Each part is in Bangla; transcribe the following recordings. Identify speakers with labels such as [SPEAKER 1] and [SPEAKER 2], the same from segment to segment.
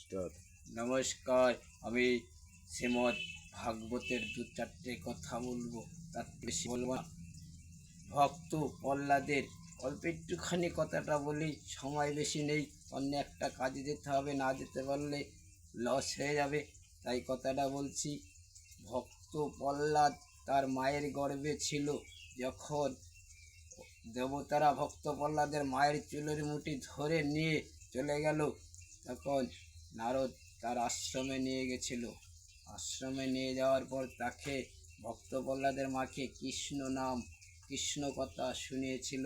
[SPEAKER 1] স্টার্ট।
[SPEAKER 2] নমস্কার, আমি শ্রীমদ ভাগবতের দু চারটে কথা বলবো, তার বেশি বলবো না। ভক্ত প্রহ্লাদের অল্প একটুখানি কথাটা বলি, সময় বেশি নেই, অন্য একটা কাজে যেতে হবে, না যেতে পারলে লস হয়ে যাবে, তাই কথাটা বলছি। ভক্ত প্রহ্লাদ তার মায়ের গর্ভে ছিল। যখন দেবতারা ভক্ত প্রহ্লাদের মায়ের চুলের মুঠি ধরে নিয়ে চলে গেল, তখন নারদ তার আশ্রমে নিয়ে গেছিল। আশ্রমে নিয়ে যাওয়ার পর তাকে ভক্ত প্রহ্লাদের মাকে কৃষ্ণ নাম, কৃষ্ণ কথা শুনিয়েছিল।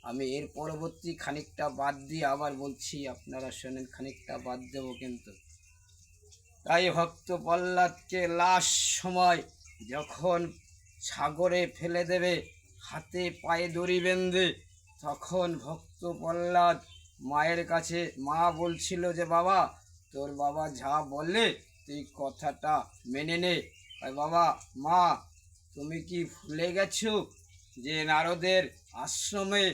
[SPEAKER 2] আমি এর পরবর্তী খানিকটা বাদ দিয়ে আবার বলছি, আপনারা শোনেন, খানিকটা বাদ দেব কিন্তু। তাই ভক্ত প্রহ্লাদকে লাস্ট সময় যখন সাগরে ফেলে দেবে, হাতে পায়ে দড়ি বেঁধে, তখন ভক্ত প্রহ্লাদ মায়ের কাছে, মা বলছিল যে বাবা, তোর বাবা যা বলে তুই কথাটা মেনে নে। আর বাবা, মা, তুমি কি ভুলে গেছো যে নারদের আশ্রমে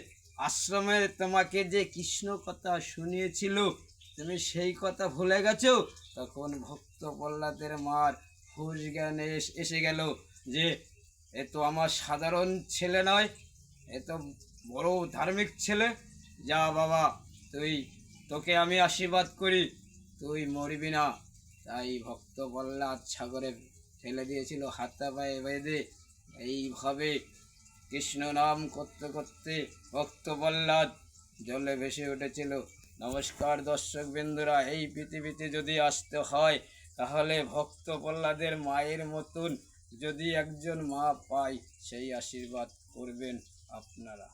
[SPEAKER 2] আশ্রমে তোমাকে যে কৃষ্ণ কথা শুনিয়েছিল, তুমি সেই কথা ভুলে গেছো? তখন ভক্ত প্রহ্লাদের মার হুঁশ জ্ঞানে এসে গেল যে এ তো আমার সাধারণ ছেলে নয়, এ তো বড় ধার্মিক ছেলে। যা বাবা, তোকে আমি আশীর্বাদ করি, তুই মরবি না। তাই ভক্ত প্রহ্লাদ সাগরে ফেলে দিয়েছিল হাতে পায়ে বেঁধে। এইভাবে কৃষ্ণ নাম করতে করতে ভক্ত প্রহ্লাদ জলে ভেসে উঠেছিল। নমস্কার দর্শক বিন্দুরা, এই পৃথিবীতে যদি আসতে হয় তাহলে ভক্ত প্রহ্লাদের মায়ের মতন যদি একজন মা পায়, সেই আশীর্বাদ করবেন আপনারা।